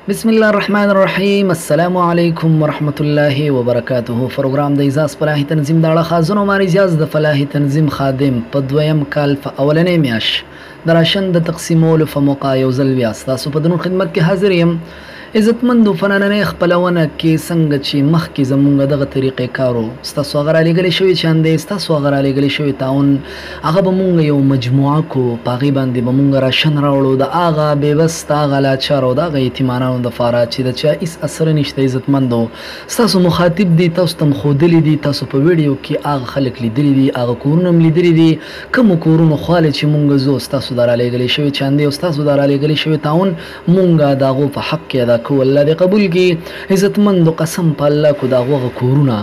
بسم الله الرحمن الرحیم. السلام علیکم ورحمت الله وبرکاته. پروګرام د اعزاز فلاحي تنظیم د اړه خازنو ماری اعزاز د فلاحي تنظیم خادم په دویم کال په اولنې میاش د راشن د تقسیمولو په موقع یو ځل بیا ستاسو په دنو خدمت کې حاضر یم. عزتمندو فنانې خپلونه کې څنګه چې مخکې زمونږ دغه طریقې کارو ستاسو هغه رالیږلی شوي چاندې ستاسو هغه رالیږلی شوي تعاون هغه به مونږ یو مجموعه کو په هغې باندې به مونږ راشن راوړو د هغه بېوسته هغه لاچارو د هغه یتیمانانو دپاره چې د چا هېڅ اثر نشته. عزتمندو ستاسو مخاطب دي، تاسو ته هم ښودلي دي، تاسو په ویډیو کې هغه خلک لیدلي دي، هغه کورونه هم لیدلي دي. کومو کورونو خواله چې مونږ ځو ستاسو دا رالیږلی شوي چاندې او ستاسو دا رالیږلی شوي تعاون مونږ د هغو په حق کې ادا کو. الله دې قبول کړي. عزتمندو قسم په الله کو د هغو هغه کورونه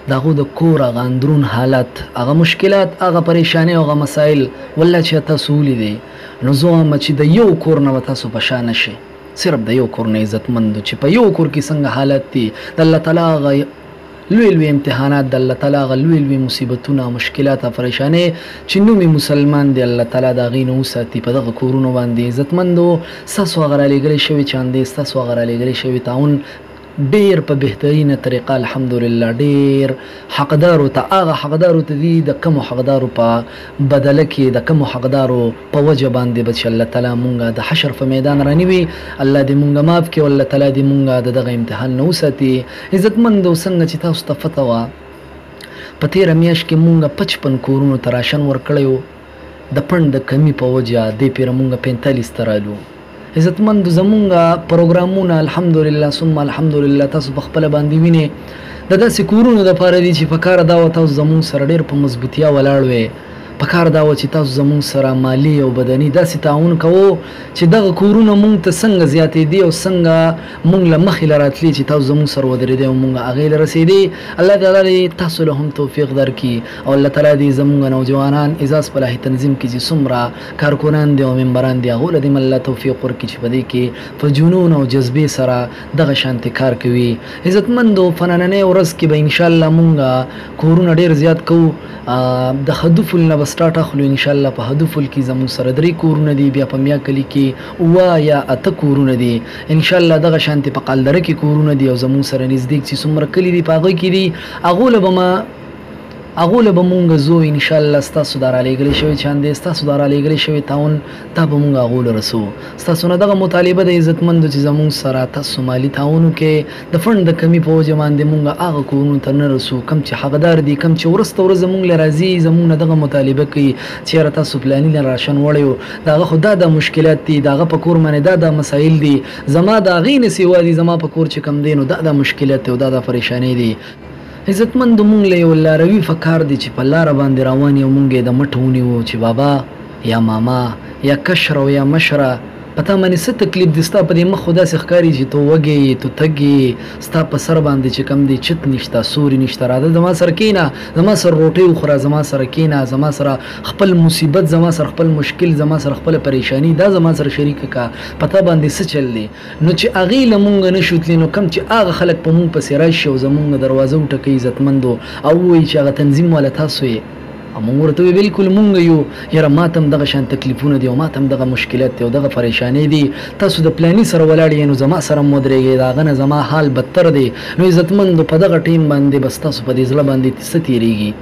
د هغو د کور هغه اندرون حالت هغه مشکلات هغه پریشانۍ او هغه مسایل والله چې تاسو ولیدئ نو زه وایم چې د یو کور نه به تاسو په شا نه شئ. صرف د یو کور نه عزتمندو چې په یو کور کې څنګه حالت دي د الله تعالی هغه لوی لوی امتحانات د الله تعالی هغه لوی لوی مصیبتونه مشکلات او پریشانۍ چې نومي مسلمان دی الله تعالی د هغې نه وساتي په دغه کورونو باندې. عزتمندو ستاسو هغه رالیږلی شوي چاندې ستاسو هغه رالیږلی شوي تعاون ډیر په بهترینه طریقه الحمدلله ډیر حقدارو ته هغه حقدارو ته دي د کمو حقدارو په بدله کې د کمو حقدارو په وجه باندې به چې الله تعالی مونږ د حشر په میدان رانیوي. الله دې مونږ معاف کړي او الله تعالی دې مونږ د دغه امتحان نه وساتي. عزتمندو څنګه چې تاسو ته پته وه په تېره میاشت کې مونږ 55 کورونو ته راشن ورکړی و د پنډ د کمي په وجه دې پیره مونږ 45 ته رالو. عزتمندو زمونږ پروګرامونه الحمدلله ثم الحمدلله تاسو په خپله باندې وینئ د داسې کورونو دپاره دي چې په کار دا وه تاسو زمونږ سره ډېر په مضبوطیا ولاړ وئ. په کار دا وه چې تاسو زمونږ سره مالی او بدني داسې تعاون کوو چې دغه کورونه مونږ ته څنګه زیاتېدي او څنګه مونږ له مخې له راتلي چې تاسو زمونږ سره ودرېدی او مونږ هغې له رسېدي. الله تعالی دې تاسو له هم توفیق درکړي او الله تعالی دې زمونږ نوجوانان اعزاز فلاحي تنظیم کې چې څومره کارکنان دي او ممبران دي هغو له دې الله توفیق ورکړي چې په دې کې په جنون او جذبې سره دغه شانتې کار کوي. عزتمندو په نننۍ ورځ کې به انشاءالله مونږ کورونه ډېر زیات کوو. د هدفل نه به سټارټ اخلو انشاءالله. په هدفل کې زمونږ سره 3 کورونه دي، بیا په میا کلي کې 7 یا 8 کورونه دي انشاءالله. دغه شانتې په قلدره کې کورونه دي او زمونږ سره نږدې چې څومره کلي دي په هغوی کې دي هغو له به مونږ ځو انشاءالله. ستاسو دا رالیږلی شوي چاندې ستاسو دا رالیږلی شوي تعاون دا به مونږ هغو له رسو. ستاسو نه دغه مطالبه د عزتمندو چې زمونږ سره تاسو مالي تعاون وکړئ د فنډ د کمي په وجه باندې مونږ هغه کورونو ته نه رسو کوم چې حقدار دي، کوم چې ورسته ورځ زمونږ له راځي زمونږ نه دغه مطالبه کوي چې یاره تاسو فلاني له راشن وړی و د هغه خو دا مشکلات دي د هغه په کور باندې دا مسایل دي زما د هغې نه سوا دي زما په کور چې کوم دی نو دا مشکلات دي او دا پریشانۍ دي. عزتمندو مونږ له یو لاروي فکار دی چې په لاره باندې روان یو مونږ یې د مټ ونیو چې بابا یا ماما یا کشره او یا مشره په تا باندې څه تکلیف دی ستا په دې مخ خو داسې ښکاري چې تو وږې تو تږې ستا په سر باندې چې کوم دی چت نشته سوري نشته راځه زما سره کښېنه زما سره روټۍ وخوره زما سره کښېنه زما سره خپل مصیبت زما سره خپل مشکل زما سره خپله پریشاني دا زما سره شریکه که په تا باندې څه چل دی. نو چې هغې له مونږ نه شو تللی نو کوم چې هغه خلک په مونږ پسې راشي او زمونږ دروازه وټکوي عزتمندو او ووایي چې هغه تنظیم والا تاسو یې مونږ ورته وی بالکل مونږ یو یاره ما ته هم دغه شان تکلیفونه دي او ما ته هم دغه مشکلات دي او دغه پریشانۍ دي. تاسو د پلاني سره ولاړ یې نو زما سره هم ودرېږئ د هغه نه زما حال بدتر دی. نو عزتمندو په دغه ټیم باندې بس تاسو په دې زړه باندې څه تېرېږي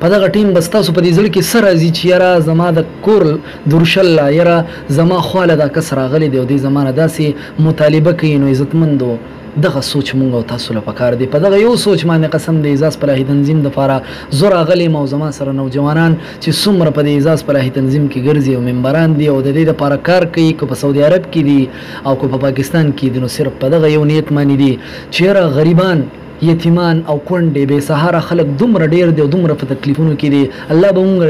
په دغه ټیم بس تاسو په دې زړه کې څه راځي چې یاره زما د کور درشله یاره زما خواله دا کس راغلی دی او دې زما نه داسې مطالبه کوي. نو عزتمندو دغه سوچ مونږ او تاسو له پکار دی. په دغه یو سوچ باندې قسم د اعزاز فلاحي تنظیم دپاره زه راغلی یم او زما سره نوجوانان چې څومره په د اعزاز فلاحي تنظیم کې ګرځي او ممبران دي او د دې دپاره کار کوي که په سعودي عرب کې دي او که په پاکستان کې دي نو صرف په دغه یو نیت باندې دي چې یاره غریبان یتیمان او کونډې بې سهاره خلک دومره ډېر دي او دومره په تکلیفونو کې دي الله به مونږ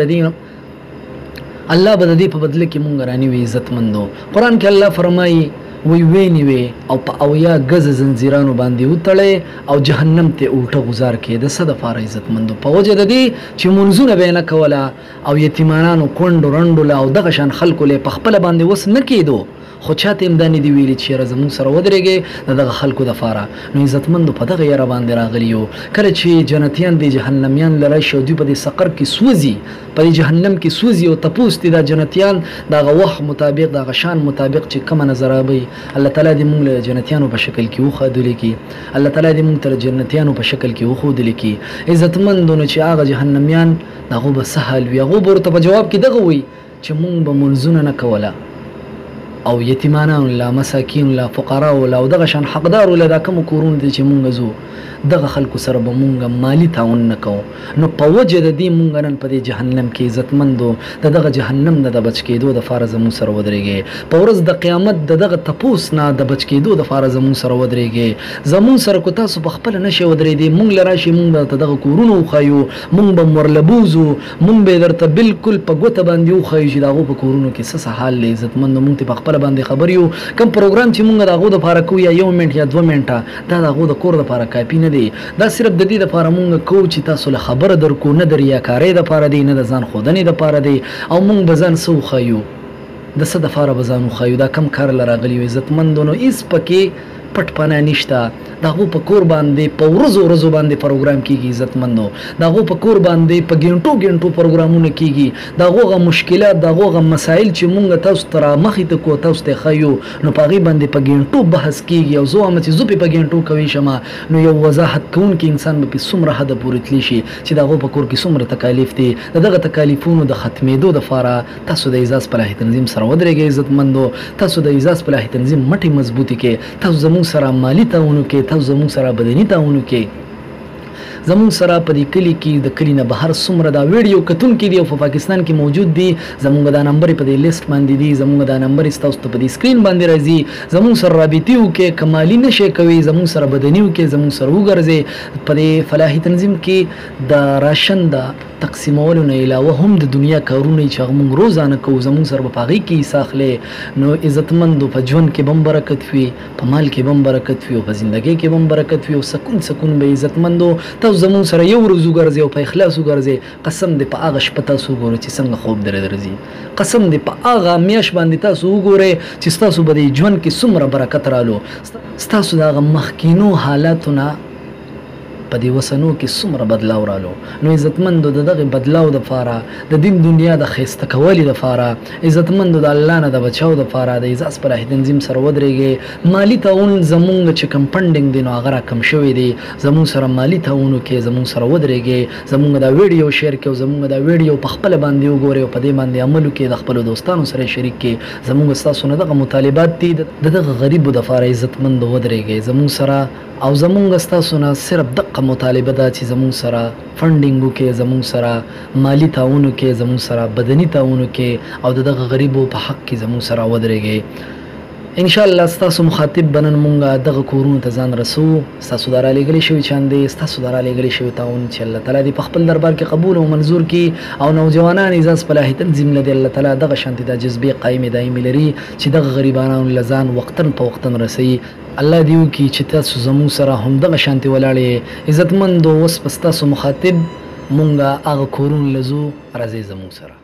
الله به د دې په بدله کې مونږ رانیوي. عزتمندو قرآن کې الله فرمایي وی ویني او په اویا غز زنجیرانو باندې وتړی او جهنم ته الټه گزار کې د څه دپاره عزتمندو په وجه د دې چې منځونه به یې نه کوله او یتیمانانو کونډو رنډو له او دغه شان خلکو له په خپله باندې وس نه کېدو خو چاته هم دا نه دي ویلي چې یاره زمونږ سره ودرېږئ د دغه خلکو دپاره. نو عزتمندو په دغه یاره باندې راغلي یو. کله چې جنتیان دی جهنمیان له راشي او دوی په دې سقر کې سوځي، په دې جهنم کې سوځي او تپوس دي دا جنتیان د هغه وخت مطابق د هغه شان مطابق چې کومه نظرابئ الله تعالی دې موږ له جنتیانو په شکل کې وښودلی کړي. الله تعالی دې موږ ته له جنتیانو په شکل کې وښودلی کړي. عزتمندو نو چې هغه جهنمیان د هغو به څه حال وي؟ هغو به ورته په جواب کې دغه وایي چې مونږ به منځونه نه کوله او یتیمانانو له مساکینو له فقراو له او دغه شان حقدارو له دا کومو کورونو دي چې مونږ ځو دغه خلکو سره به مونږ مالی تعاون نه کوو. نو په وجه د دې مونږ نن په دې جهنم کې عزتمندو د دغه جهنم نه د بچ کېدو دپاره زمونږ سره ودرېږئ. په ورځ د قیامت د دغه تپوس نه د بچ کېدو دپاره زمونږ سره ودرېږئ. زمونږ سره کو تاسو په خپله نشئ ودرېدی، مونږ له راشئ مونږ به درته دغه کورونه وښایو، مونږ به ورلبوزو، مونږ به یې درته بالکل په ګوته باندې وښایو چې د هغو په کورونو کې څه حال دی. عزتمندو مونږ ته په خپله باندې خبر یو. کوم پروګرام چې مونږ د هغو دپاره کوو یا 1 منټ یا 2 منټه دا د هغو د کور دپاره کافي نه دی. دا صرف د دې دپاره مونږ کوو چې تاسو له خبره درکو، نه د ریاکارۍ دپاره دی، نه د ځان ښودنې دپاره دی. او مونږ به ځان څه وښایو، د څه دپاره به ځان وښایو، دا کم کار له راغلي یو. عزتمندو نو هېڅ پکې پټ پناه نشته. د هغو په کور باندې په ورځو باندې پروګرام کېږي. عزتمندو د هغو په کور باندې په ګنټو پروګرامونه کېږي. د هغو هغه مشکلات، د هغو هغه مسایل چې مونږ تاسو ته رامخې ته کړو، تاسو ته ښیو، نو په هغې باندې په ګنټو بحث کېږي. او زه وایم چې زه پې په ګنټو کوی شمه نو یو وضاحت کوونکی انسان به پې څومره حده پورې تللی شي چې د هغو په کور کې څومره تکالیف دي. د دغه تکالیفونو د ختمېدو دپاره تاسو د اعزاز فلاحي تنظیم سره ودرېږئ. عزتمندو تاسو د اعزاز فلاحي تنظیم مټې مضبوطې کړئ. تاسو زمونږ سره مالی تعاون وکړئ، تاسو زمونږ سره بدني تعاون وکړئ. زمونږ سره په دې کلي کې د کلي نه بهر څومره دا ویډیو کتونکي دي او په پاکستان کې موجود دي، زمونږ دا نمبر په دې لیست باندې دي، زمونږ دا نمبر ستاسو ته په دې سکرین باندې راځي. زمونږ سره رابطې وکړئ، که مالي نشئ کوئ زمونږ سره بدني وکړئ، زمونږ سره وګرځئ. په دې فلاحي تنظیم کې د راشن د تقسیمولو نه علاوه هم د دنیا کارونه چې هغه مونږ روزانه کوو، زمونږ سره به په هغې کې حصه اخلئ. نو عزتمندو په ژوند کې به هم برکت وي، په مال کې به هم برکت وي، او په زندګۍ کې به هم برکت وي، او سکون به عزتمندو تاسو زمونږ سره یو ورځ وګرځئ او په اخلاص وګرځئ. قسم دې په هغه شپه تاسو وګورئ چې څنګه خوب درځي. قسم دې په هغه میاشت باندې تاسو وګورئ چې ستاسو به د ژوند کې څومره برکت رالو، ستاسو د هغه مخکینو حالاتو نه په دې وسنو کې څومره بدلاو رالو. نو عزتمندو د دغه بدلاو دپاره د دین دنیا د ښایسته کولو دپاره عزتمندو د الله نه د بچاو دپاره د اعزاز فلاحي تنظیم سره ودرېږئ. مالي تعاون زمونږ چې کم فنډینګ دی نو هغه راکم شوی دی. زمونږ سره مالي تعاون وکړئ، زمونږ سره ودرېږئ، زمونږ دا ویډیو شیر کړئ او زمونږ دا ویډیو په خپله باندې وګورئ او په دې باندې عمل وکړئ، د خپلو دوستانو سره شریک کړئ. زمونږ ستاسو نه دغه مطالبات دي د دغه غریبو دپاره عزتمندو ودرېږئ. زمونږ سره او زمونږ ستاسو نه صرف دغه مطالبه ده چې زمونږ سره فنډینګ وکړئ، زمونږ سره مالی تعاون وکړئ، زمونږ سره بدني تعاون وکړئ او د دغه غریبو په حق کې زمونږ سره ودرېږئ. ان شاء الله ستاسو مخاطب بنن مونږه دغه کورونو ته ځان رسو. ستاسو د رالیږلي شوي چاندې، ستاسو د رالیږلي شوي تعاون چې الله تعالی دې په خپل دربار کې قبول او منظور کړي. او نوجوانان اعزاز فلاحي تنظیم له دې الله تعالی دغه شانتې د جذبې قایمې دایمي لري چې دغه غریبانو له ځان وختن په وختن رسوي. الله دې وکړي چې تاسو زموږ سره هم دغه شانتې ولاړې. عزتمندو اوس په ستاسو مخاطب مونږه هغه کورونه له ځو، راځئ زموږ سره.